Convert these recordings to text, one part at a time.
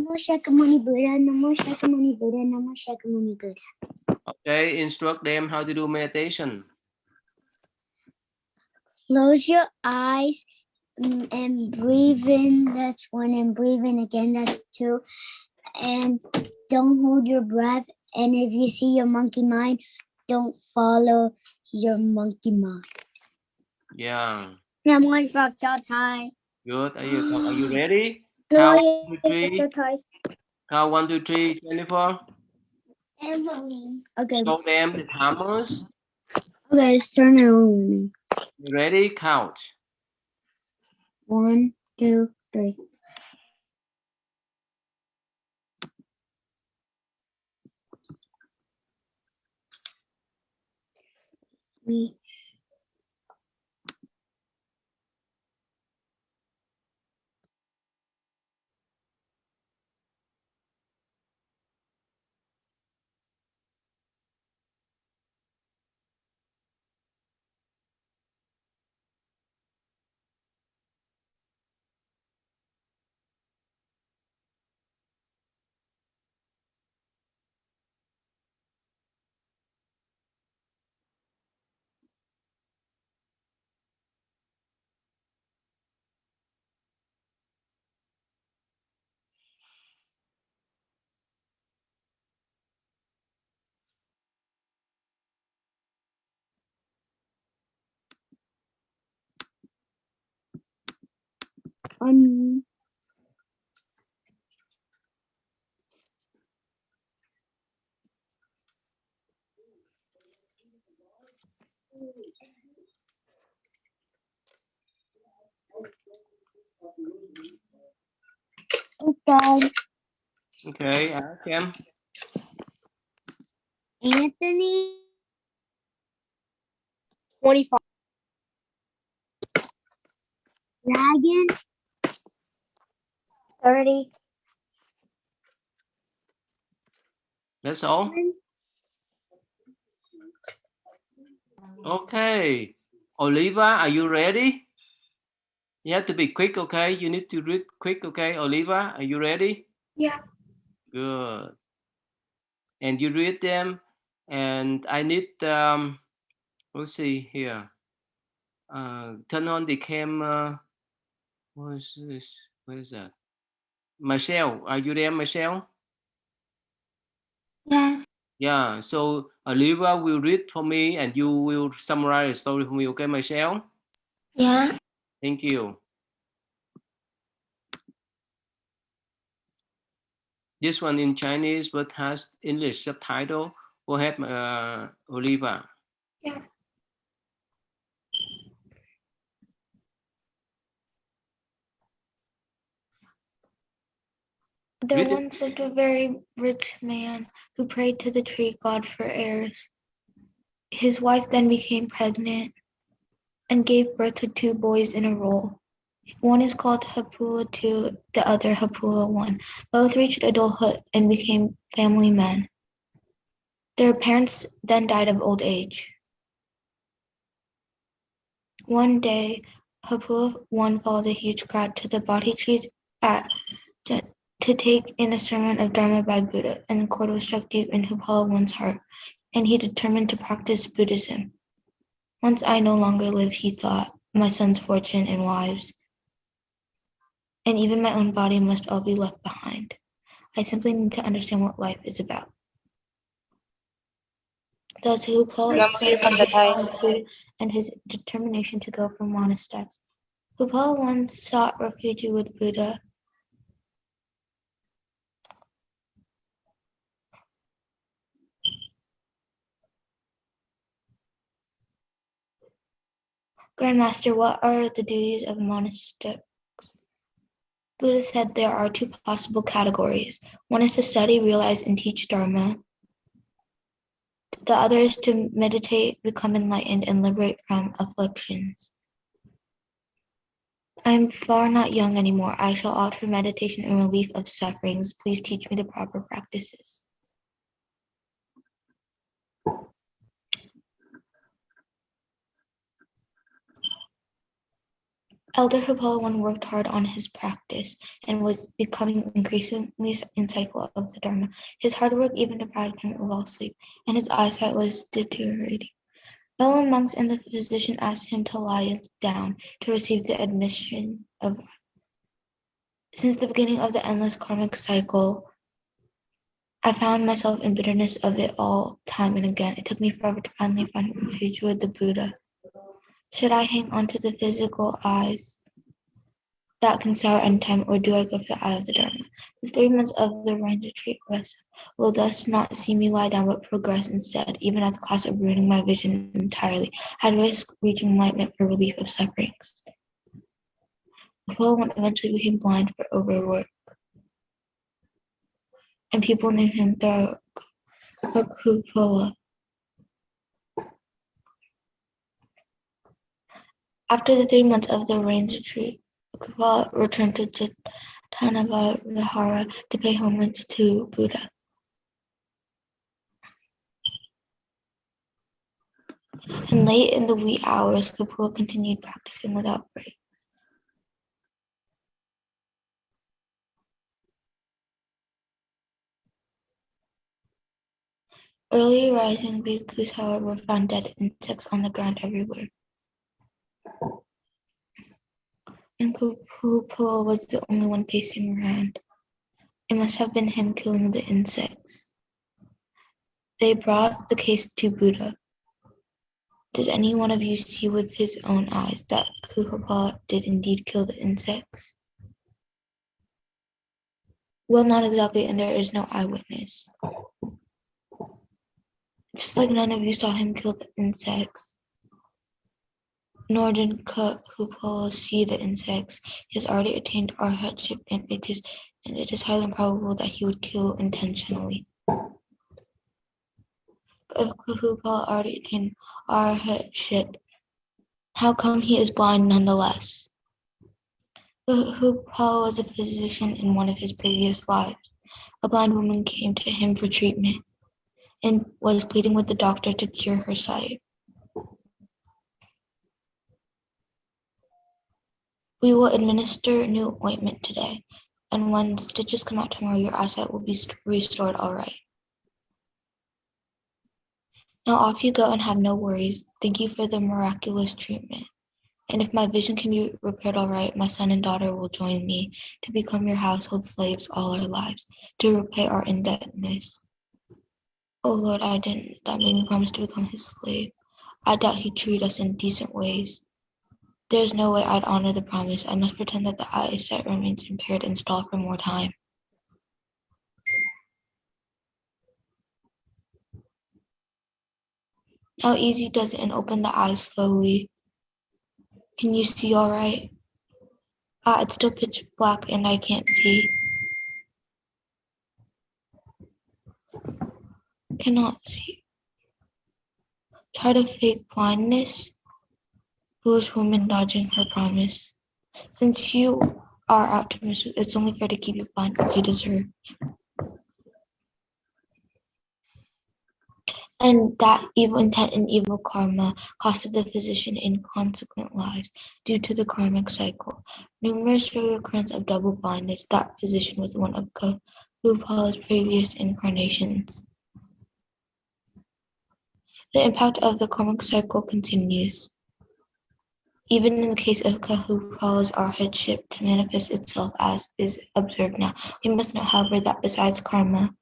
Namo Shakyamuni Buddha, Namo Shakyamuni Buddha, Namo Shakyamuni Buddha. Okay, instruct them how to do meditation. Close your eyes and breathe in. That's one, and breathe in again. That's two. And don't hold your breath. And if you see your monkey mind, don't follow your monkey mind. Yeah. I'm going for time. Good. Are you ready? Count Count 1, 2, 3. Count 1, 2, 3. Jennifer. Okay. Show them the timers. Okay, let's turn it on. You ready? Count. 1, 2, 3. Okay. Okay, ask him. Anthony. 25. Dragon. 30. That's all. Okay. Oliva, are you ready? You have to be quick, okay? You need to read quick, okay? Oliva, are you ready? Yeah. Good. And you read them, and I need let's see here. Turn on the camera. What is this? What is that? Michelle, are you there, Michelle? Yes. Yeah, so Oliva will read for me and you will summarize the story for me, okay, Michelle? Yeah. Thank you. This one in Chinese but has English subtitle. Go ahead, Oliva. Yeah. There once lived a very rich man who prayed to the tree god for heirs. His wife then became pregnant and gave birth to 2 boys in a row. One is called Hapula 2, the other Hapula 1. Both reached adulthood and became family men. Their parents then died of old age. One day, Hapula 1 followed a huge crowd to the Bodhi trees to take in a sermon of Dharma by Buddha, and the chord was struck deep in Hapula 1's heart, and he determined to practice Buddhism. Once I no longer live, he thought, my son's fortune and wives, and even my own body must all be left behind. I simply need to understand what life is about. Thus, Hapula explained his solitude and his determination to go from monastics. Hapula 1 sought refuge with Buddha. Grandmaster, what are the duties of monastics? Buddha said there are 2 possible categories. One is to study, realize, and teach Dharma. The other is to meditate, become enlightened, and liberate from afflictions. I am far not young anymore. I shall opt for meditation and relief of sufferings. Please teach me the proper practices. Elder Hupala I worked hard on his practice and was becoming increasingly insightful of the Dharma. His hard work even deprived him of all sleep, and his eyesight was deteriorating. Fellow monks and the physician asked him to lie down to receive the admission of. Since the beginning of the endless karmic cycle, I found myself in bitterness of it all time and again. It took me forever to finally find refuge with the Buddha. Should I hang on to the physical eyes that can sour any time, or do I go for the eye of the Dharma? The 3 months of the Rain retreat will thus not see me lie down, but progress instead, even at the cost of ruining my vision entirely. I'd risk reaching enlightenment for relief of sufferings. Hupala eventually became blind for overwork, and people named him the Hupala. After the 3 months of the Rain retreat, Hupala returned to Chaitanya Vihara to pay homage to Buddha. And late in the wee hours, Hupala continued practicing without break. Early rising bhikkhus, however, found dead insects on the ground everywhere. And Hupala was the only one pacing around. It must have been him killing the insects. They brought the case to Buddha. Did any one of you see with his own eyes that Hupala did indeed kill the insects? Well, not exactly, and there is no eyewitness. Just like none of you saw him kill the insects, nor did Hupala see the insects. He has already attained arhatship, and it is highly improbable that he would kill intentionally. But if Hupala already attained arhatship, how come he is blind nonetheless? Hupala was a physician in one of his previous lives. A blind woman came to him for treatment and was pleading with the doctor to cure her sight. We will administer new ointment today, and when the stitches come out tomorrow, your eyesight will be restored all right. Now off you go and have no worries. Thank you for the miraculous treatment. And if my vision can be repaired all right, my son and daughter will join me to become your household slaves all our lives, to repay our indebtedness. Oh Lord, that made me promise to become his slave. I doubt he'd treat us in decent ways. There's no way I'd honor the promise. I must pretend that the eyesight remains impaired and stall for more time. How easy does it, and open the eyes slowly. Can you see all right? It's still pitch black and I can't see. Cannot see. Try to fake blindness. Foolish woman dodging her promise. Since you are out to mischief, it's only fair to keep you blind as you deserve. And that evil intent and evil karma costed the physician inconsequent lives due to the karmic cycle. Numerous reoccurrence of double blindness. That physician was one of Hupala's previous incarnations. The impact of the karmic cycle continues. Even in the case of Hupala's arhatship to manifest itself as is observed now. We must note, however, that besides karma,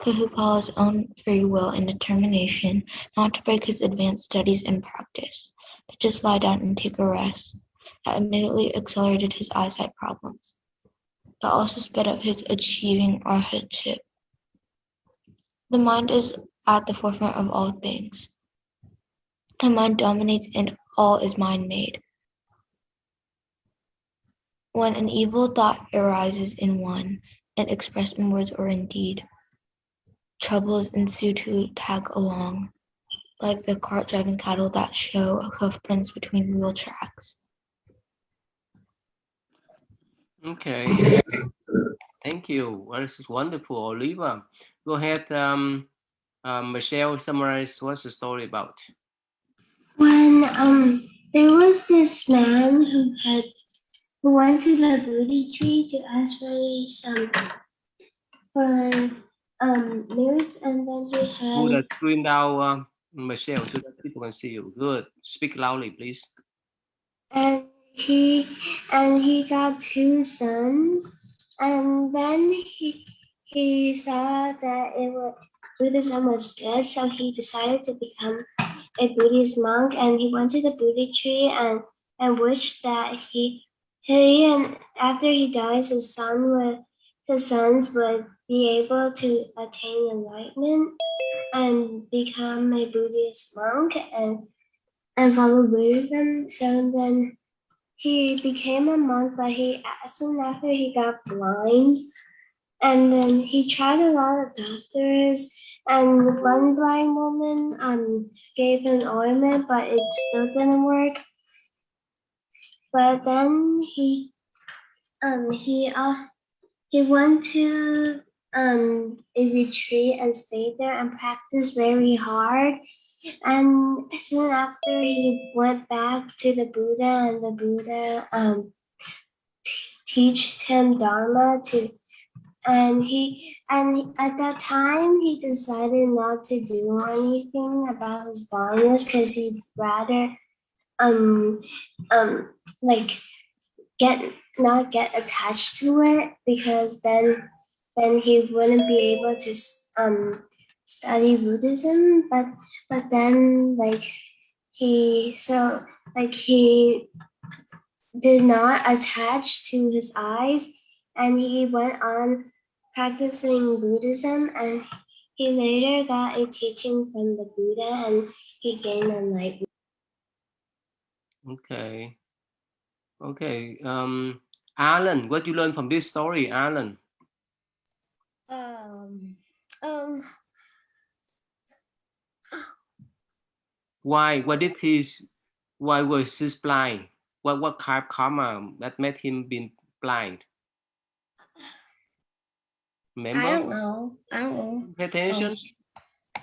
Hupala's own free will and determination not to break his advanced studies and practice, to just lie down and take a rest, that immediately accelerated his eyesight problems, that also sped up his achieving arhatship. The mind is at the forefront of all things. The mind dominates and all is mind-made. When an evil thought arises in one, and expressed in words or in deed, troubles ensue to tag along, like the cart driving cattle that show hoof prints between wheel tracks. Okay. Thank you. Well, this is wonderful, Oliva. Go ahead, Michelle, summarize what's the story about. When there was this man who had We went to the Buddha tree to ask for lyrics, and then he Put the had screen down, Michelle, so that people can see you. Good. Speak loudly, please. and he got 2 sons, and then he saw that Buddhism was good, so he decided to become a Buddhist monk, and he went to the Buddha tree and wished that he and after he dies, his sons would be able to attain enlightenment and become a Buddhist monk and follow Buddhism. So then he became a monk, but soon after he got blind, and then he tried a lot of doctors, and one blind woman gave him ointment, but it still didn't work. But then he went to a retreat and stayed there and practiced very hard. And soon after, he went back to the Buddha, and the Buddha teached him Dharma and at that time he decided not to do anything about his blindness because he'd rather like not get attached to it, because then he wouldn't be able to study Buddhism. But then he did not attach to his eyes, and he went on practicing Buddhism, and he later got a teaching from the Buddha, and he gained enlightenment. Okay. Okay. Alan, what you learn from this story, Alan? Why? Why was he blind? What kind of karma that made him be blind? Remember? I don't know. Pay attention.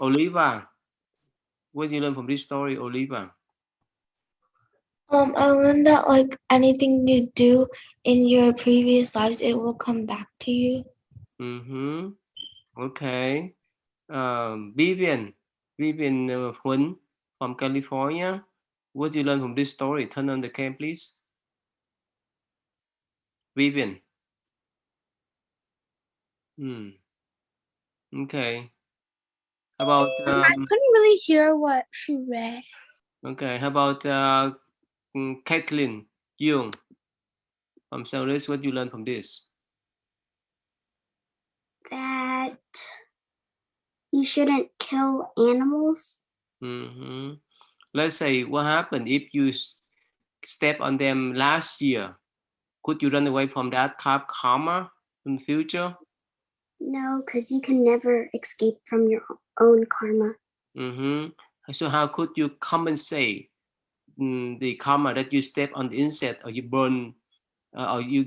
Oliva, what you learn from this story, Oliva? I learned that like anything you do in your previous lives, it will come back to you. Okay. Vivian Huấn from California. What do you learn from this story? Turn on the cam, please. Vivian. Okay. How about I couldn't really hear what she read. okay, how about Caitlin Young from St. Louis? What do you learn from this? That you shouldn't kill animals. Let's say, what happened if you step on them last year? Could you run away from that kind of karma in the future? No, because you can never escape from your own karma. So how could you compensate the karma that you step on the insect, or you burn, or you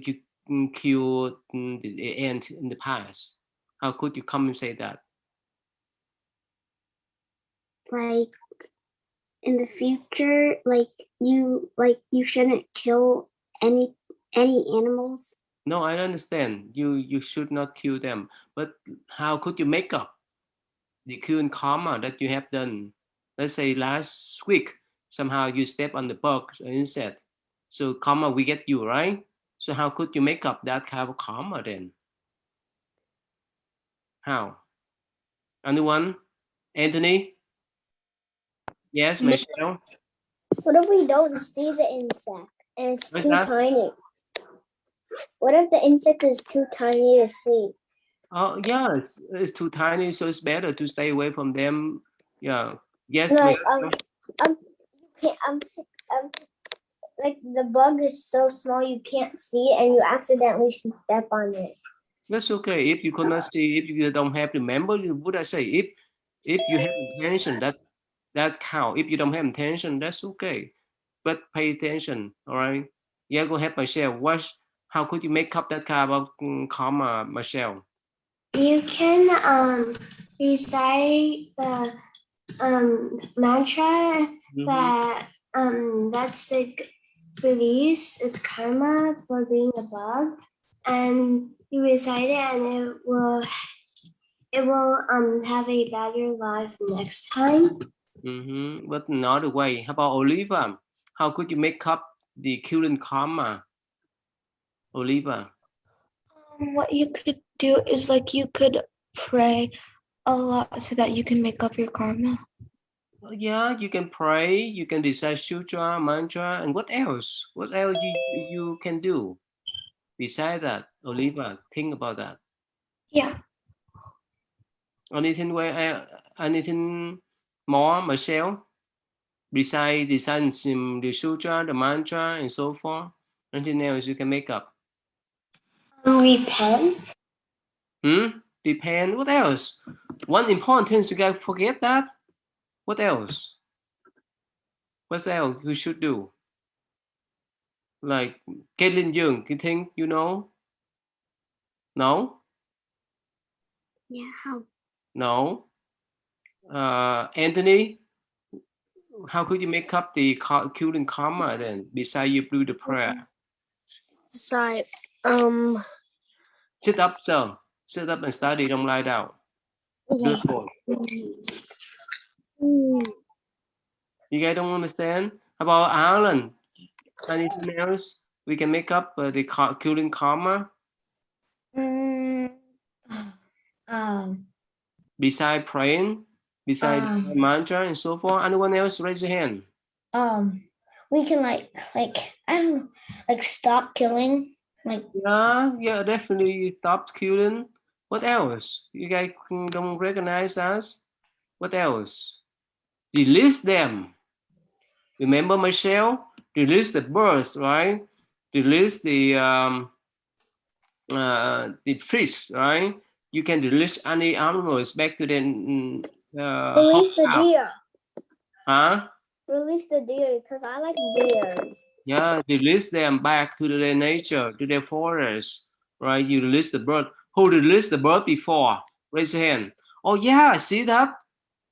kill the ant in the past? How could you compensate that? Like in the future, you shouldn't kill any animals. No, I understand. You should not kill them. But how could you make up the current karma that you have done? Let's say last week, somehow you step on the bug or insect. So karma will get you, right? So how could you make up that kind of karma then? How? Anyone? Anthony? Yes, Michelle? What if we don't see the insect and it's What's too that? tiny? What if the insect is too tiny to see? Oh, yeah, it's too tiny, so it's better to stay away from them. Yeah. Yes, Like Michelle? you can't, like the bug is so small you can't see it, and you accidentally step on it. That's okay. If you cannot see, if you don't have the memory, would I say if you have intention, that count. If you don't have intention, that's okay. But pay attention, all right? Yeah, go ahead, Michelle. How could you make up that kind of karma, Michelle? You can recite the mantra that that's release its karma for being a bug, and you recite it, and it will have a better life next time. But another way, how about Oliva? How could you make up the killing karma, Oliva? What you could do is like you could pray a lot so that you can make up your karma. Yeah, you can pray, you can recite sutra, mantra, and what else? What else you can do besides that, Oliva? Think about that. Yeah. Anything more, Michelle? Besides the sutra, the mantra, and so forth, anything else you can make up? Repent. Depend. What else? One important thing, you guys forget that. What else? What else you should do? Like Caitlin Young, you think you know? No? Yeah, how? No. Anthony, how could you make up the killing karma then? Besides you do the prayer. Sorry. Sit up, sir. Sit up and study. Don't lie down. Good boy. You guys don't understand? How about Alan? Anything else we can make up the killing karma? Beside praying, beside mantra and so forth. Anyone else raise your hand? We can like I don't know, like stop killing. Like Yeah, definitely stop killing. What else? You guys don't recognize us? What else? Release them. Remember, Michelle? Release the birds, right? Release the fish, right? You can release any animals back to the release the house. deer. Huh? Release the deer because I like deers. Yeah, release them back to their nature, to their forest, right? You release the bird. Who released the bird before? Raise your hand. Oh yeah, see that?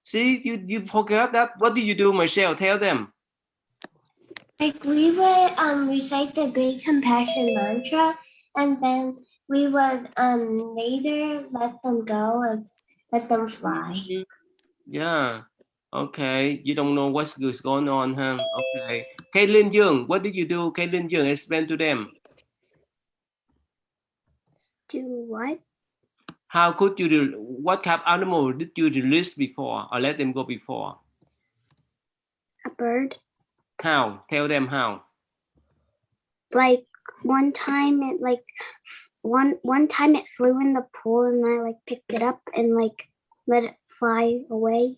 See, you forgot that. What do you do, Michelle? Tell them. Like we would recite the Great Compassion mantra, and then we would later let them go and let them fly. Yeah. Okay. You don't know what's going on, huh? Okay. Caitlin Young, what did you do? Caitlin Young, explain to them. Do what? How could you do? What kind of animal did you release before or let them go before? A bird. How? Tell them how. Like one time it one time it flew in the pool, and I like picked it up and like let it fly away.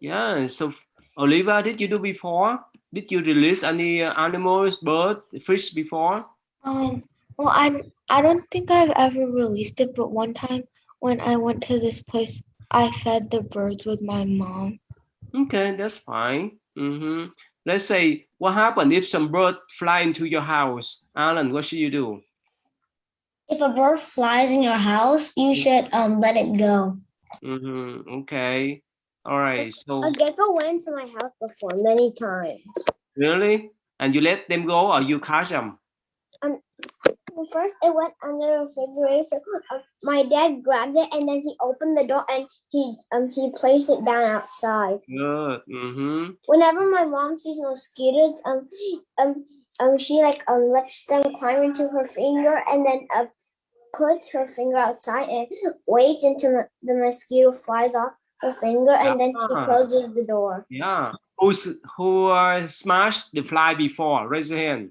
Yeah. So, Oliva, did you do before? Did you release any animals, bird, fish before? Well, I don't think I've ever released it, but one time when I went to this place, I fed the birds with my mom. Okay, that's fine. Let's say, what happened if some bird fly into your house? Alan, what should you do? If a bird flies in your house, you should let it go. Okay. All right. So A gecko went into my house before many times. really? And you let them go or you catch them? First, it went under the refrigerator. My dad grabbed it, and then he opened the door and he placed it down outside. Good. Whenever my mom sees mosquitoes, she lets them climb into her finger, and then puts her finger outside and waits until the mosquito flies off her finger, and then she closes the door. Yeah. Who smashed the fly before? Raise your hand.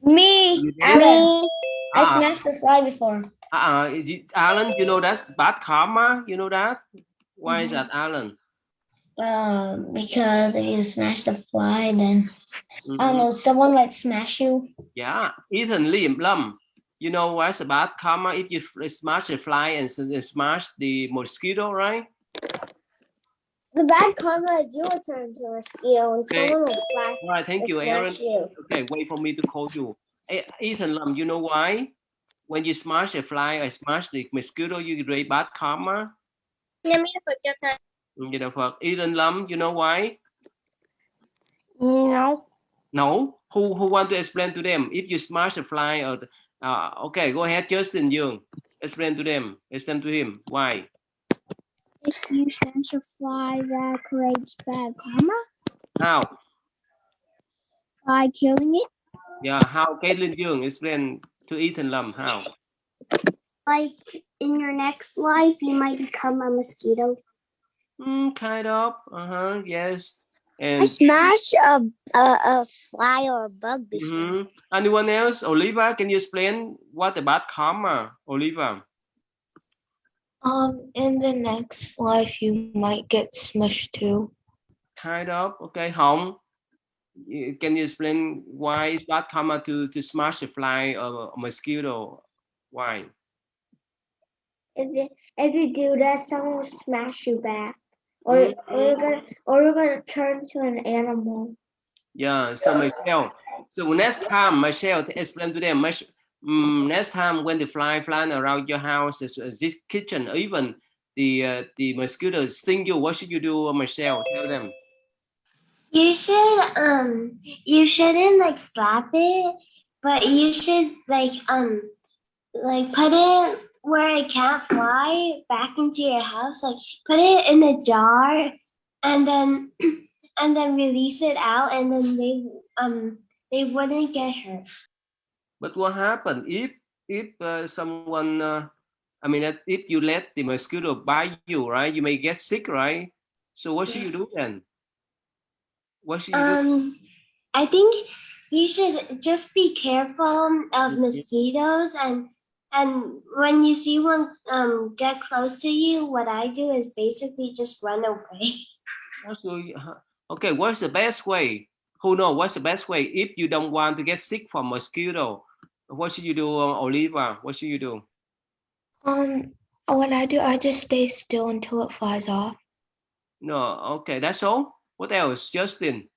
Me. Alan. I smashed the fly before. Alan, you know that's bad karma. You know that? Why is that, Alan? Because if you smash the fly, then I don't know, someone might smash you. Yeah, Ethan Lim. You know what's bad karma if you smash the fly and smash the mosquito, right? The bad karma is you will turn into a mosquito, and someone will flash. All right, thank you, Aaron. Okay, wait for me to call you. Ethan Lim, you know why? When you smash a fly or smash the mosquito, you get bad karma. Ethan Lim, you know why? No. No. Who want to explain to them? If you smash a fly or okay, go ahead, Justin Young. Explain to them. Explain to him. Why? If you smash a fly, that creates bad karma. How? By killing it. Yeah, how? Caitlin Young, explain to Ethan Lam. How? Like in your next life, you might become a mosquito. Kind of. Yes. I And smashed a fly or a bug before. anyone else? Oliva, can you explain what about karma? Oliva. In the next life, you might get smushed too. Kind of. Okay, Hong. Can you explain why is bad karma to smash a fly or a mosquito? Why? If you do that, someone will smash you back, or you're gonna turn to an animal. Yeah. So Michelle. So next time, Michelle, explain to them. Next time when the fly flying around your house, this kitchen, even the mosquitoes sting you, what should you do, Michelle? Tell them. You shouldn't like slap it, but you should like put it where it can't fly back into your house. Like put it in a jar, and then release it out, and then they wouldn't get hurt. But what happened if someone? I mean, if you let the mosquito bite you, right? You may get sick, right? So what should you do then? What should you do? I think you should just be careful of mosquitoes, and when you see one get close to you, what I do is basically just run away. Okay, what's the best way? Who knows what's the best way if you don't want to get sick from mosquito? What should you do, Oliva? What should you do? What I do, I just stay still until it flies off. No, okay, that's all. What else, Justin?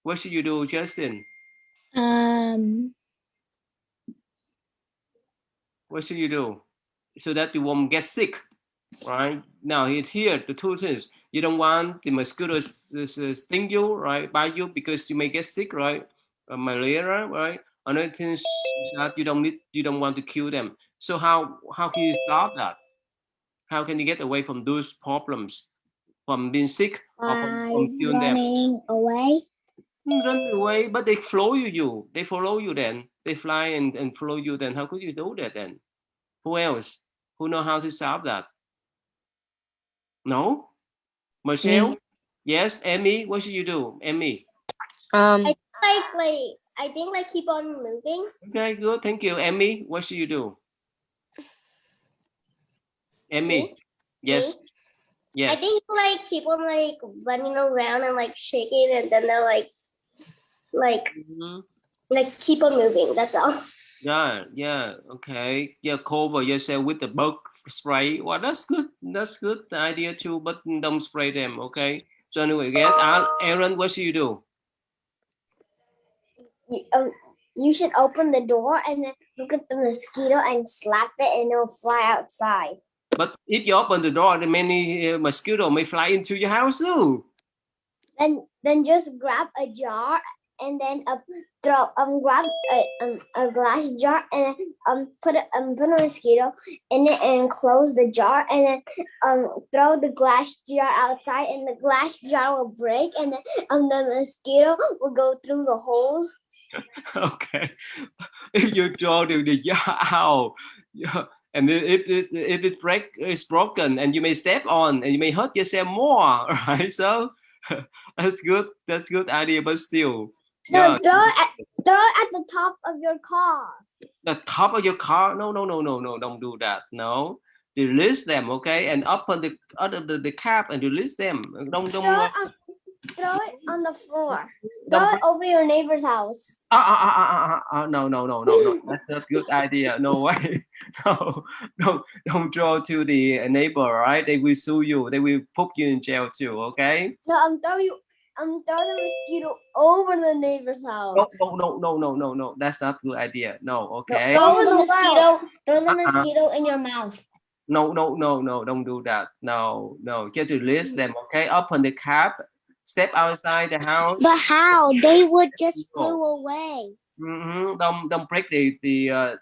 What should you do, Justin? What should you do so that you won't get sick? Right now, here the two things. You don't want the mosquitoes to sting you, right? Bite you because you may get sick, right? Malaria, right? Another thing is that you don't want to kill them. So how can you stop that? How can you get away from those problems, from being sick or from killing them? Running away. Run away, but they follow you. They follow you then. They fly and follow you then. How could you do that then? Who else? Who know how to solve that? No? Michelle? Me. Yes, Emmy, what should you do? Emmy. I think keep on moving. Okay, good. Thank you. Emmy, what should you do? Emmy. Me? Yes. Me? Yes. I think keep on running around and shaking, and then they'll keep on moving. That's all. Yeah. Okay. Yeah, cover yourself with the bug spray. Well, that's good. That's good idea too, but don't spray them, okay? So anyway, Aaron, what should you do? You should open the door and then look at the mosquito and slap it, and it'll fly outside. But if you open the door, the many mosquito may fly into your house too. Then just grab a jar and then grab a glass jar and put a mosquito in it and close the jar, and then throw the glass jar outside, and the glass jar will break, and then the mosquito will go through the holes. Okay. If you throw the jar out, and if it's broken, and you may step on and you may hurt yourself more, right? So that's good. That's good idea, but still. No, throw it at the top of your car. The top of your car? No, don't do that. No. Release them, okay? And up on the cap and release them. Don't throw it on the floor. Throw it over your neighbor's house. No. That's not a good idea. No way. No, don't throw to the neighbor, right? They will sue you. They will put you in jail too, okay? No, I'm throwing the mosquito over the neighbor's house. No. That's not a good idea. No, okay? Throw the mosquito in your mouth. No, don't do that. No. Just release them, okay? Up on the cap. step outside the house. But how? They would just flew away. Don't break the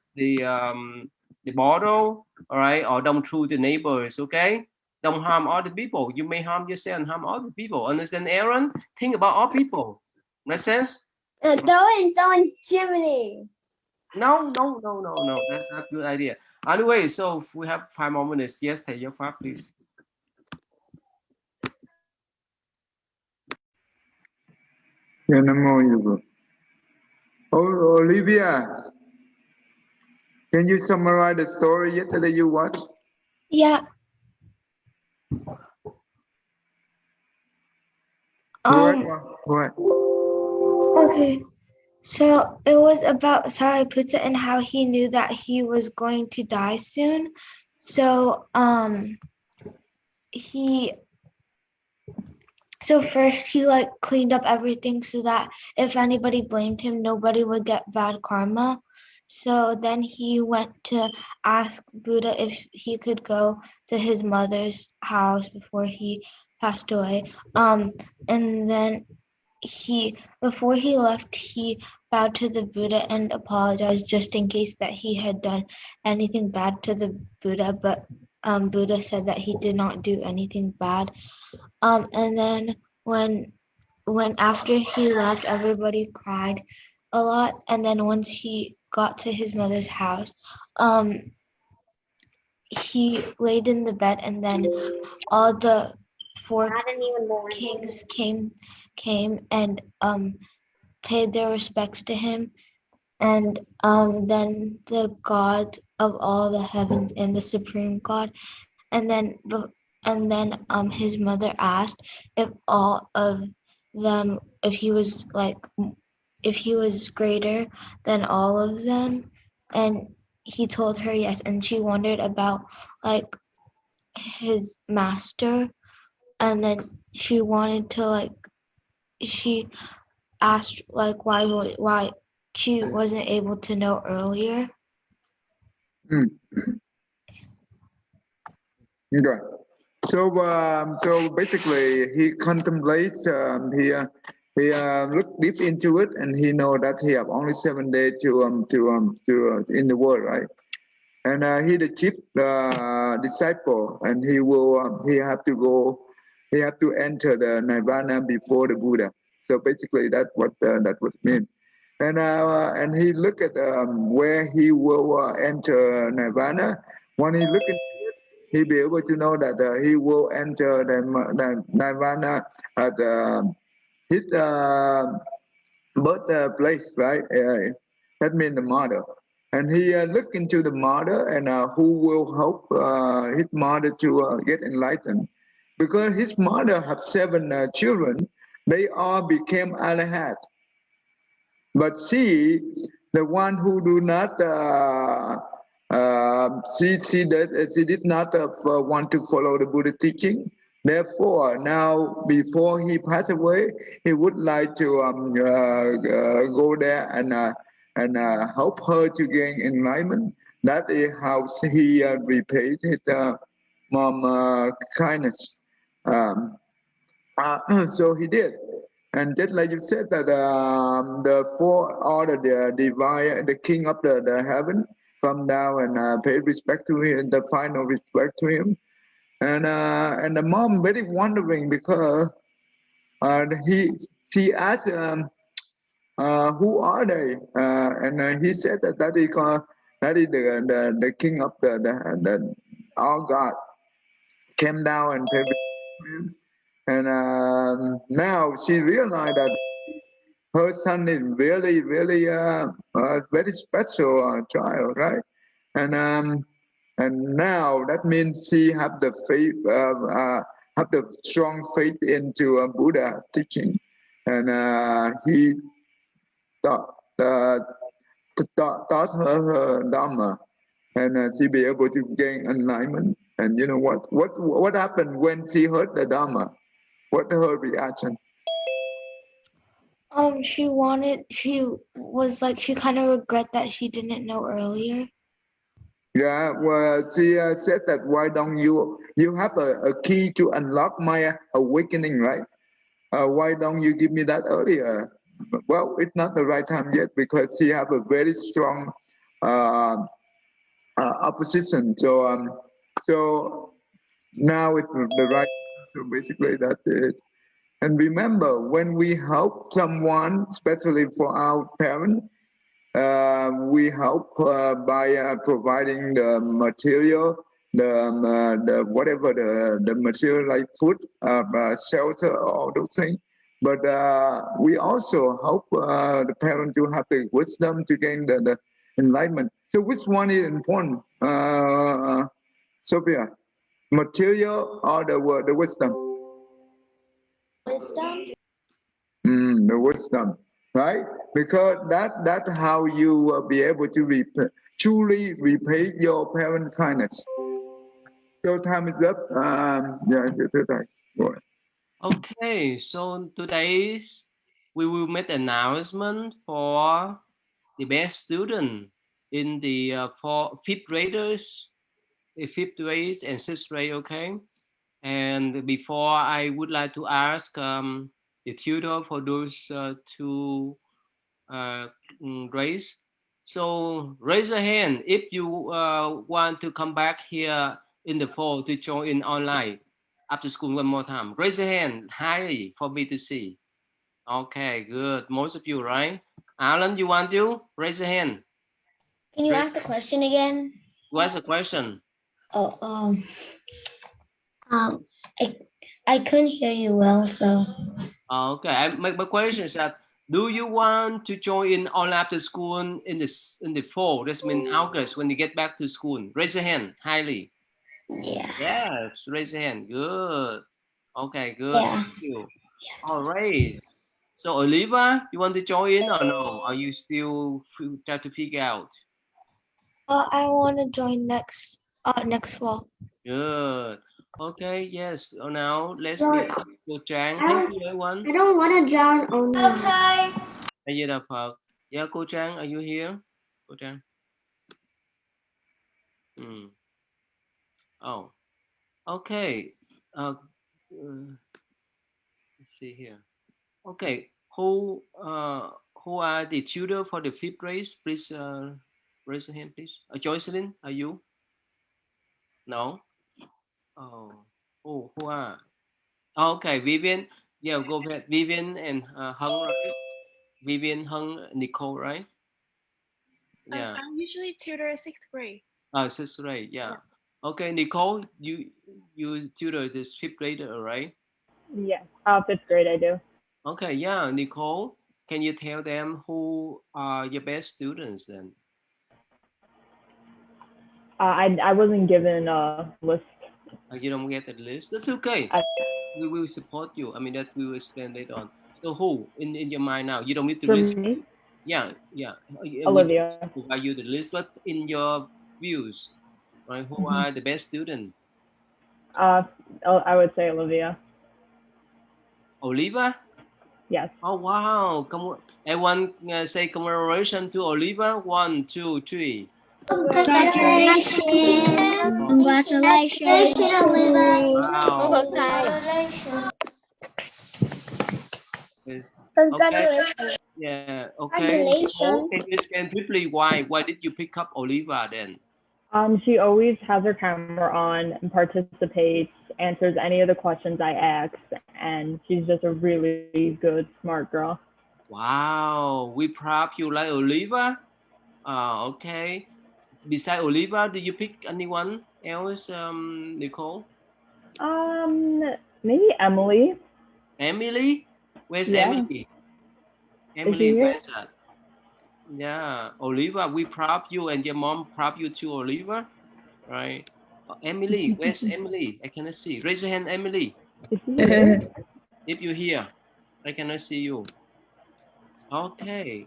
bottle, all right, or don't throw the neighbors, okay? Don't harm other people. You may harm yourself and harm other people. Understand, Aaron? Think about all people. Make sense? Throw it in someone's chimney. No. That's not a good idea. Anyway, so we have 5 more minutes. Yes, thầy giáo Pháp, please. Yeah, no more you go. Oh, Olivia, can you summarize the story yesterday you watched? Yeah. Go ahead. Okay. So it was about Sariputta and how he knew that he was going to die soon. So first he like cleaned up everything so that if anybody blamed him, nobody would get bad karma. So then he went to ask Buddha if he could go to his mother's house before he passed away. And then before he left, he bowed to the Buddha and apologized just in case that he had done anything bad to the Buddha, but Buddha said that he did not do anything bad. And then when after he left, everybody cried a lot. And then once he got to his mother's house, he laid in the bed, and then all the 4 kings came and paid their respects to him. And then the gods of all the heavens and the supreme God, and then his mother asked if all of them, if he was greater than all of them, and he told her yes. And she wondered about like his master, and then she wanted to she asked why she wasn't able to know earlier. Okay. So basically, he contemplates. He looked deep into it, and he know that he have only 7 days to in the world, right? And he the chief disciple, and he will he have to go. He have to enter the nirvana before the Buddha. So basically, that what it means. And he look at where he will enter nirvana. When he look at it, he be able to know that he will enter the nirvana at his birthplace, right? That means the mother. And he looked into the mother and who will help his mother to get enlightened. Because his mother have 7 children, they all became Arahat. But she, the one who do not, she did not want to follow the Buddha teaching. Therefore, now before he passed away, he would like to go there and help her to gain enlightenment. That is how he repaid his mom kindness. So he did. And just like you said that the 4 order, the divine, the king of the heaven, come down and pay respect to him, the final respect to him. And the mom very wondering because she asked who are they? And he said that is the king of the all God came down and paid respect to him. And now she realized that her son is really, really very special child, right? And now that means she have the faith, have the strong faith into Buddha teaching, and he taught her Dharma, and she be able to gain enlightenment. And you know what happened when she heard the Dharma? What her reaction? She was like, she kind of regret that she didn't know earlier. Yeah, well, she said that why don't you have a key to unlock my awakening, right? why don't you give me that earlier? Well, it's not the right time yet because she have a very strong opposition. So now it's the right. So basically that's it. And remember, when we help someone, especially for our parents, we help by providing the material, the whatever the material like food, shelter, all those things. But we also help the parent to have the wisdom to gain the enlightenment. So which one is important, Sophia? Material or the wisdom? Wisdom. The wisdom, right? Because that's how you will be able to truly repay your parent kindness. Your time is up. Yeah, right. Okay, so today's we will make announcement for the best student in the fifth graders, the fifth grade and sixth grade. Okay, and before I would like to ask the tutor for those two grades. So raise a hand if you want to come back here in the fall to join in online after school one more time. Raise a hand highly for me to see. Okay, good. Most of you, right? Alan, you want to raise a hand? Can you ask the question again? What's the question? Oh, I couldn't hear you well, so. Okay, my question is that do you want to join in online after school in the fall? That's mean August when you get back to school. Raise your hand highly. Yeah. Yes, raise your hand. Good. Okay, good. Yeah. Thank you. All right. So Oliva, you want to join in or no? Are you still try to figure out? I want to join next fall. Good. Okay, yes. So now let's meet cô Trang. Thank you everyone. I don't want to join online. A Di Đà Phật. Yeah, cô Trang, are you here? Cô Trang. Oh, okay. Let's see here. Okay, who are the tutor for the fifth grade? Please raise your hand, please. Jocelyn, are you? No. Oh, who are? Okay, Vivian. Yeah, go ahead. Vivian and Hung, right? Vivian, Hung, Nicole, right? Yeah. I usually tutor sixth grade. Sixth grade. Yeah. Okay, Nicole, you tutor this fifth grader, right? Yes, fifth grade I do. Okay, yeah, Nicole, can you tell them who are your best students then? I wasn't given a list. You don't get the list. That's okay. We will support you. I mean, that we will explain later on. So who in your mind now? You don't need to For list. me? Yeah. Olivia. We provide you the list, but in your views, right? Who are the best students? I would say Olivia. Oliva? Yes. Oh wow! Come on, everyone say congratulations to Oliva. 1, 2, 3. Congratulations. Congratulations. Wow. Congratulations. Okay. Yeah. Okay. Oh, can you explain briefly why did you pick up Oliva then? She always has her camera on and participates, answers any of the questions I ask, and she's just a really good, smart girl. Wow, we proud you like Oliva. Okay. Besides Oliva, do you pick anyone else, Nicole? Maybe Emily. Emily? Where's Yeah. Emily? Emily, where's that? Yeah, Oliva, we proud you and your mom proud you too, Oliva. Right. Emily, where's Emily? I cannot see. Raise your hand, Emily. If you're here, I cannot see you. Okay.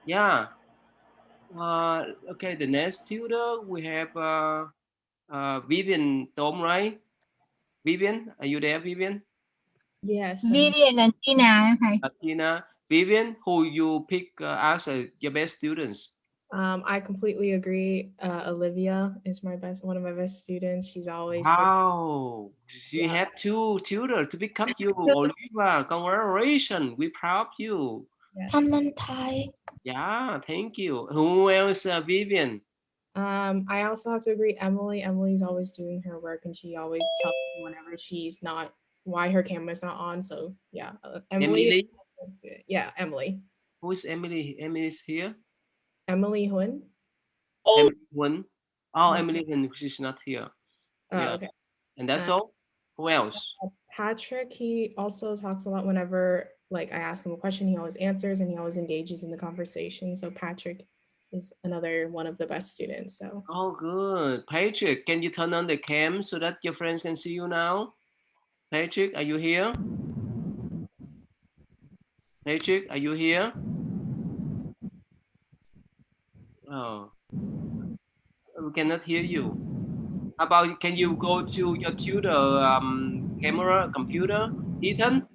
Yeah. Okay, the next tutor we have Vivian Tom, right? Vivian, are you there, Vivian? Yes. Vivian and Tina. Tina. Vivian, who you pick as your best students? I completely agree. Olivia is one of my best students. She's always Wow, you have two tutors to pick up you, Oliva. Congratulations, we proud of you. Come on, Thai. Yeah, thank you. Who else? Vivian. I also have to agree. Emily's always doing her work, and she always tells me whenever she's not why her camera's not on. So yeah, Emily. Yeah, Emily. Who is Emily? Emily is here. Emily Huynh. Emily Huynh. Oh, Emily Huynh, she's not here. Yeah. Okay. And that's all. Who else? Patrick. He also talks a lot. Whenever like I ask him a question, he always answers, and he always engages in the conversation. So Patrick is another one of the best students. So. Oh, good. Patrick, can you turn on the cam so that your friends can see you now? Patrick, are you here? Patrick, are you here? Oh, we cannot hear you. How about can you go to your tutor camera computer? Ethan,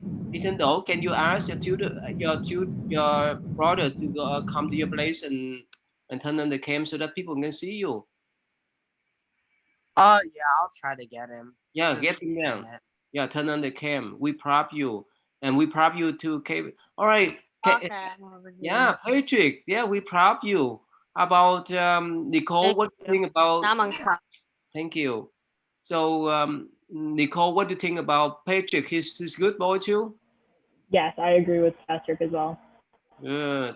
though, can you ask your tutor, your brother to go, come to your place and turn on the cam so that people can see you? Yeah, I'll try to get him. Yeah, get him down. Yeah, turn on the cam. We prop you, and we prop you to Kevin. All right. Okay. Yeah, Patrick. Yeah, we prop you. How about Nicole? What do you think about? Thank you. So Nicole, what do you think about Patrick? He's good boy too. Yes, I agree with Patrick as well.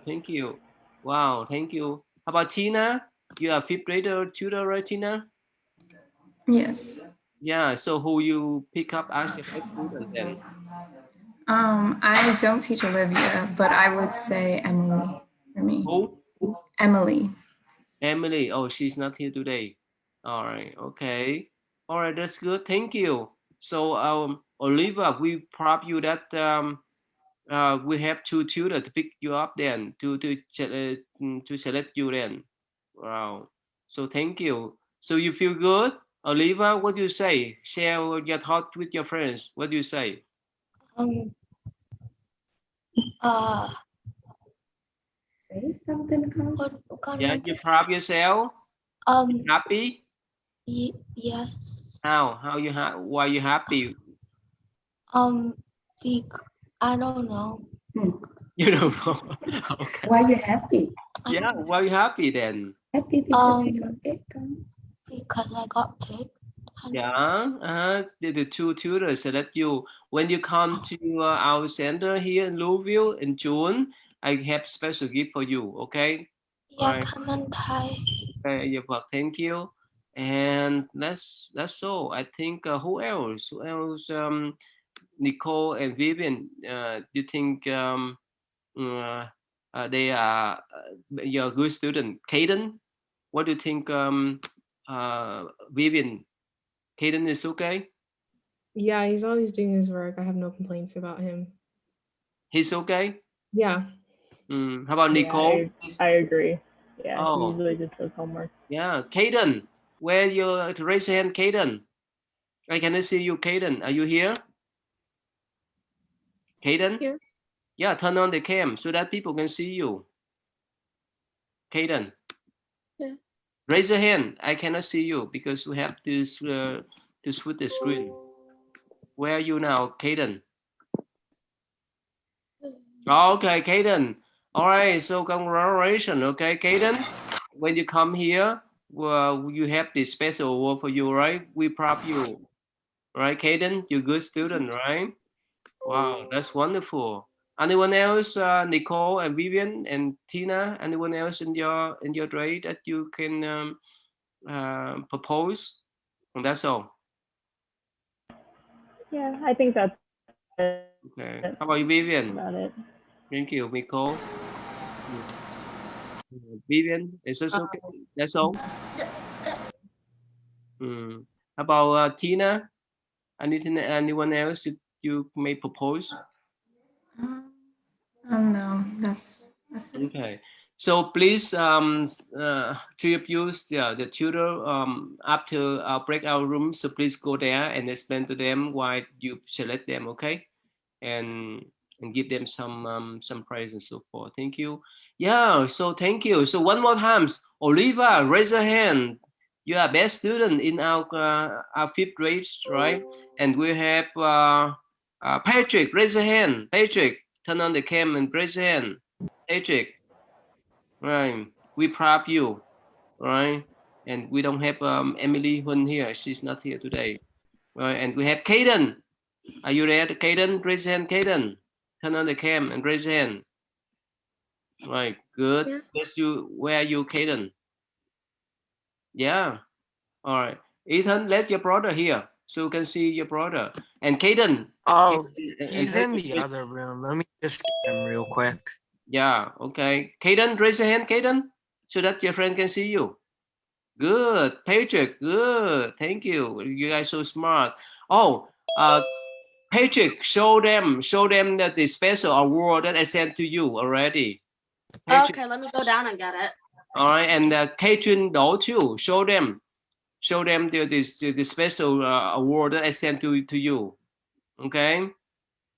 Thank you. Wow, thank you. How about Tina? You are fifth grader tutor, right, Tina? Yes. Yeah. So who you pick up as your first student then? I don't teach Olivia, but I would say Emily for me. Who? Emily. Emily. Oh, she's not here today. All right. Okay. All right. That's good. Thank you. So, Oliva, we prop you that we have two tutors to pick you up then to select you then. Wow. So thank you. So you feel good, Oliva? What do you say? Share your thoughts with your friends. What do you say? Say something. Yeah, you proud yourself. Happy? Yes. How you why you happy? I don't know. You don't know. Okay. Why are you happy? Yeah, why you happy then? Happy because you got picked. Because I got picked. Yeah, the two tutors select you. When you come to our center here in Louisville in June, I have special gift for you. Okay. Yeah, Right. come on, Thai. Okay, you're welcome. Thank you. And that's all. I think who else? Who else? Nicole and Vivian. Do you think they are your good student? Caden, what do you think? Vivian, Caden is okay. Yeah, he's always doing his work. I have no complaints about him. He's okay. Yeah. How about Nicole? I agree. Yeah, he usually just does homework. Yeah, Caden, where you raise your hand, Caden? I cannot see you, Caden. Are you here? Caden? Yeah. Yeah, turn on the cam so that people can see you. Caden. Yeah. Raise your hand. I cannot see you because we have to switch the screen. Where are you now, Caden? Okay, Caden. All right, so congratulations. Okay, Caden. When you come here, you have this special award for you, right? We prop you. Right, Caden? You're a good student, right? Wow, that's wonderful. Anyone else, Nicole and Vivian and Tina? Anyone else in your grade that you can propose? And that's all. Yeah, I think that's it. Okay. How about you, Vivian? About it. Thank you, Nicole. Vivian, is this okay? That's all. How about Tina? Anyone else you may propose? No, that's it. Okay. So please, three of you, the tutor, after our breakout room, so please go there and explain to them why you select them, okay? And give them some praise and so forth. Thank you. Yeah, so thank you. So one more time, Oliva, raise your hand. You are best student in our 5th grade, right? And we have Patrick, raise your hand. Patrick, turn on the cam and raise your hand. Patrick, right? We prop you, right? And we don't have Emily Hun here. She's not here today, right? And we have Kaden. Are you there, Kaden? Raise your hand, Kaden. Turn on the cam and raise your hand. Right, good. Yeah. Yes, where are you, Kaden? Yeah. All right. Ethan, let your brother here so you can see your brother. And Kaden. Oh, and he's in the Patrick. other room. Let me just get him real quick. Yeah, okay. Kaden, raise your hand, Kaden, so that your friend can see you. Good. Patrick, good. Thank you. You guys so smart. Oh, Patrick, show them that the special award that I sent to you already. Patrick. Okay, let me go down and get it. All right, and Katrin Doe too. Show them the special award that I sent to you. Okay.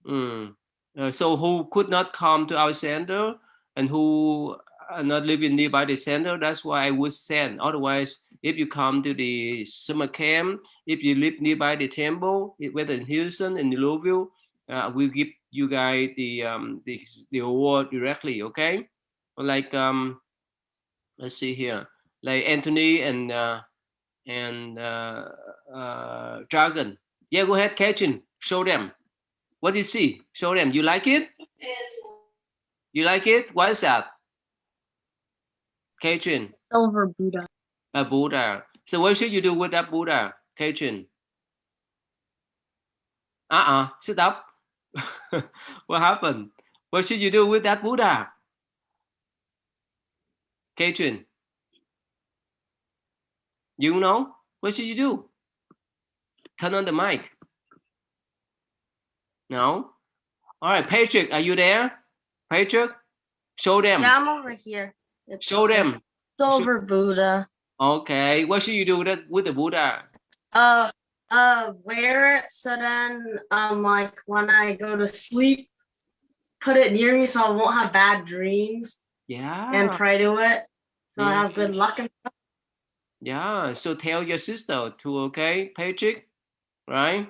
So who could not come to our center and who are not living nearby the center, that's why I would send. Otherwise, if you come to the summer camp, if you live nearby the temple, whether in Houston and Louisville, we'll give you guys the award directly. Okay. Like let's see here, like Anthony and Dragon. Yeah, go ahead, Katrin. Show them. What do you see? Show them. You like it? You like it? What is that? Katrin. Silver Buddha. A Buddha. So what should you do with that Buddha, Katrin? Sit up. What happened? What should you do with that Buddha? Katrin. You know? What should you do? Turn on the mic. No? All right, Patrick, are you there? Patrick, show them. Yeah, I'm over here. It's Show them. Silver Buddha. Okay, what should you do with the Buddha? Wear it so then, like when I go to sleep, put it near me so I won't have bad dreams. Yeah. And pray to it so I have good luck and stuff. Yeah, so tell your sister too, okay, Patrick? Right?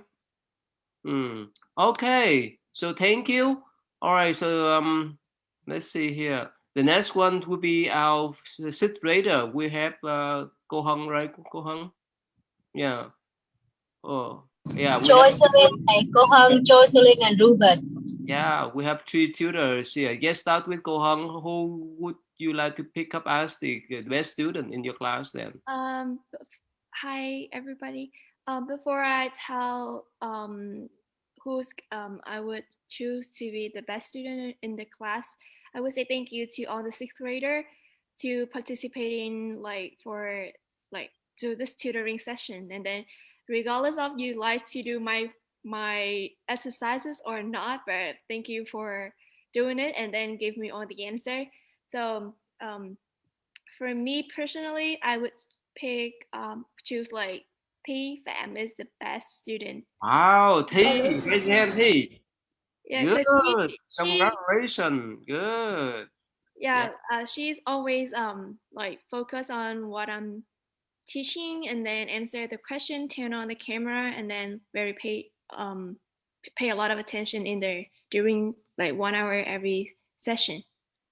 Okay, so thank you. All right, so let's see here. The next one will be our 6th grader. We have Cô Hân, right? Cô Hân? Yeah. Oh, yeah. Jocelyn, Cô Hân, Jocelyn, and Ruben. Yeah, we have 3 tutors here. Let's start with Cô Hân. Who would you like to pick up as the best student in your class then? Hi, everybody. Before I tell who's I would choose to be the best student in the class, I would say thank you to all the 6th grader to participating to this tutoring session. And then regardless of you like to do my exercises or not, but thank you for doing it and then give me all the answer. So for me personally, I would choose like PHIM is the best student. Wow, T, raise your hand, T. Yeah, good. Congratulations. Good. Yeah, she's always like focus on what I'm teaching and then answer the question, turn on the camera, and then pay a lot of attention in there during like 1 hour every session.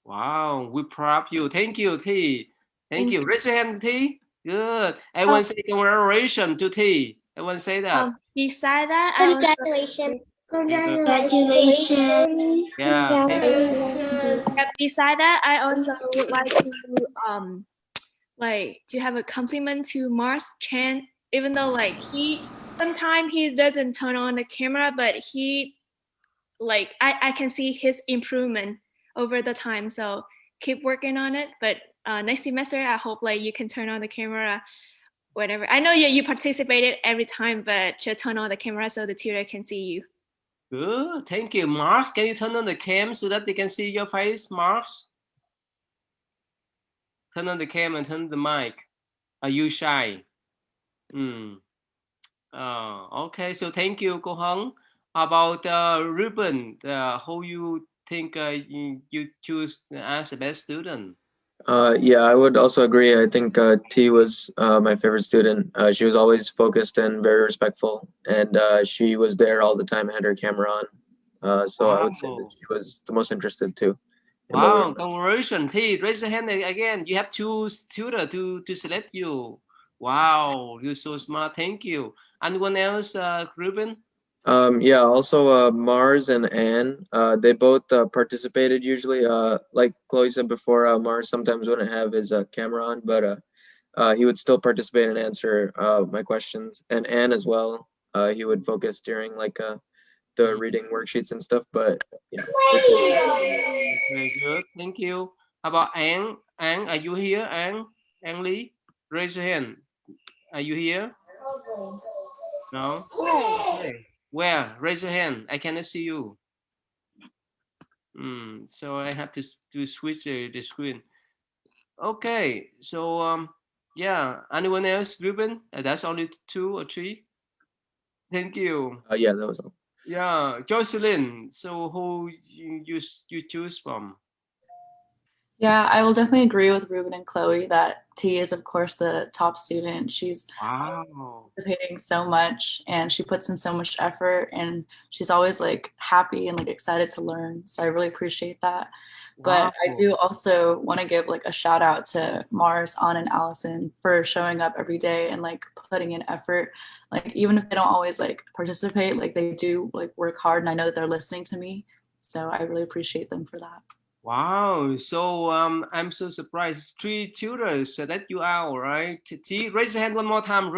Wow, we prop you. Thank you, T. Thank you. Raise your hand, T. Good. Everyone say congratulations to T. Everyone say that. Beside that, Congratulations. Congratulations. Yeah. Beside that, I also would like to to have a compliment to Mars Chan, even though like sometimes he doesn't turn on the camera, but he I can see his improvement over the time. So keep working on it. But next semester, I hope like you can turn on the camera whenever. I know you participated every time, but just turn on the camera so the tutor can see you. Good. Thank you. Mars, can you turn on the cam so that they can see your face, Mars? Turn on the cam and turn the mic. Are you shy? Okay, so thank you, Cô Hân. About Ruben, how you think you choose as the best student? Yeah, I would also agree. I think T was my favorite student. She was always focused and very respectful, and she was there all the time, had her camera on. So I would say that she was the most interested too. Wow, congratulations, T. Raise your hand again. You have two tutors to select you. Wow, you're so smart. Thank you. Anyone else, Ruben? Yeah, also Mars and Anne, they both participated usually. Like Chloe said before, Mars sometimes wouldn't have his camera on, but he would still participate and answer my questions. And Anne as well, he would focus during like the reading worksheets and stuff. But yeah. Very good. Thank you. How about Anne? Anne, are you here? Anne Lee, raise your hand. Are you here? No. Okay. Where? Raise your hand. I cannot see you. So I have to switch the screen. Okay. So yeah. Anyone else, Ruben? That's only 2 or 3. Thank you. Yeah, that was all. Yeah, Jocelyn. So who you choose from? Yeah, I will definitely agree with Ruben and Chloe that T is, of course, the top student. She's participating so much, and she puts in so much effort, and she's always like happy and like excited to learn. So I really appreciate that. But I do also want to give like a shout out to Mars, Ann, and Allison for showing up every day and like putting in effort. Like even if they don't always like participate, like they do like work hard, and I know that they're listening to me. So I really appreciate them for that. Wow, so I'm so surprised. 3 tutors that you are, right? T, raise your hand one more time.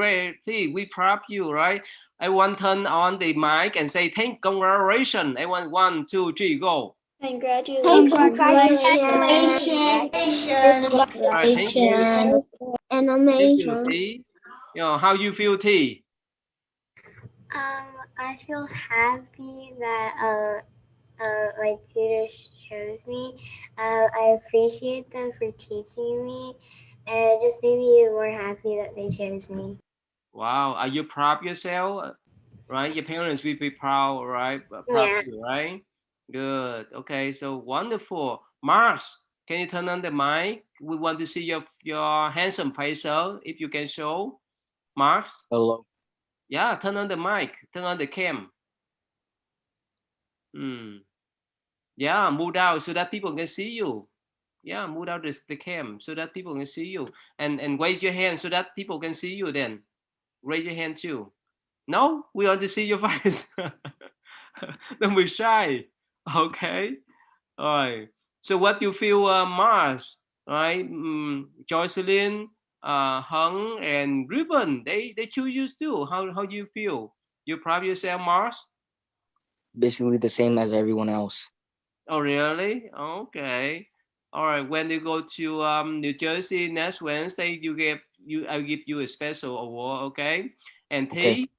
T, we prep you, right? Everyone turn on the mic and say congratulations. Everyone, 1, 2, 3, go. Congratulations. Congratulations. Animation. T. You know, how you feel, T? I feel happy that my tutors chose me. I appreciate them for teaching me, and it just made me more happy that they chose me. Wow, are you proud of yourself? Right, your parents will be proud, right? Proud of you, right? Good. Okay, so wonderful. Mars, can you turn on the mic? We want to see your handsome face, sir, if you can show. Mars? Hello. Yeah, turn on the mic. Turn on the cam. Yeah, move down so that people can see you. Yeah, move out the cam so that people can see you. And raise your hand so that people can see you then. Raise your hand too. No, we want to see your face. Don't be shy. Okay. All right. So what do you feel, Mars, right? Jocelyn, Hung, and Ruben, they choose you too. How do you feel? You proud of yourself, Mars? Basically the same as everyone else. Oh, really? Okay. All right. When you go to New Jersey next Wednesday, I'll give you a special award. Okay. And T,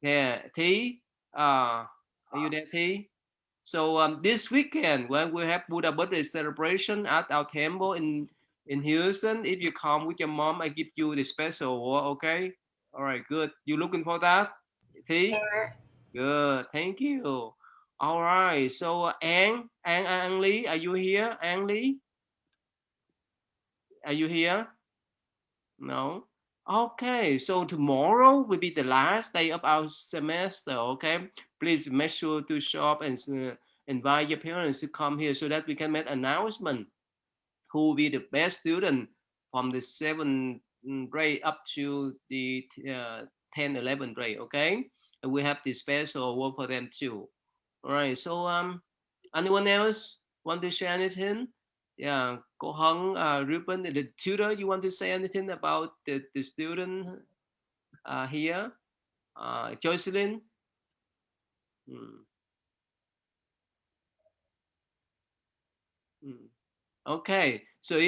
yeah, T, are you there, T? So this weekend when we have Buddha birthday celebration at our temple in Houston, if you come with your mom, I give you the special award. Okay. All right. Good. You looking for that, T? Yeah. Good. Thank you. All right. So Anne Lee, are you here? Anne Lee, are you here? No. Okay. So tomorrow will be the last day of our semester. Okay. Please make sure to show up and invite your parents to come here so that we can make announcement who will be the best student from the 7th grade up to the 10th, 11th grade. Okay. And we have the special award for them too. All right. So anyone else want to share anything? Yeah, Cô Hân, Ruben, the tutor, you want to say anything about the student here? Jocelyn? Okay, so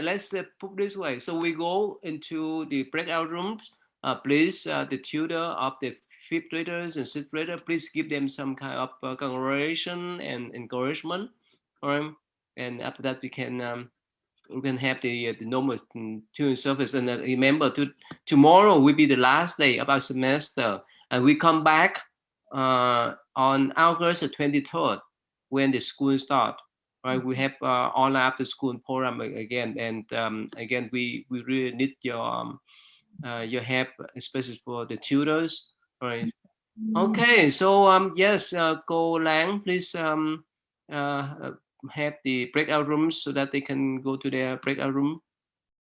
let's put this way. So we go into the breakout rooms. Please, the tutor of the 5th graders and 6th graders, please give them some kind of congratulation and encouragement. All right, and after that we can have the normal tutoring service. And remember, tomorrow will be the last day of our semester, and we come back on August 23rd. when the school start. Right, we have online after school program again, and again we really need your help, especially for the tutors. Right. Okay, so yes, Cô Lang, please have the breakout rooms so that they can go to their breakout room.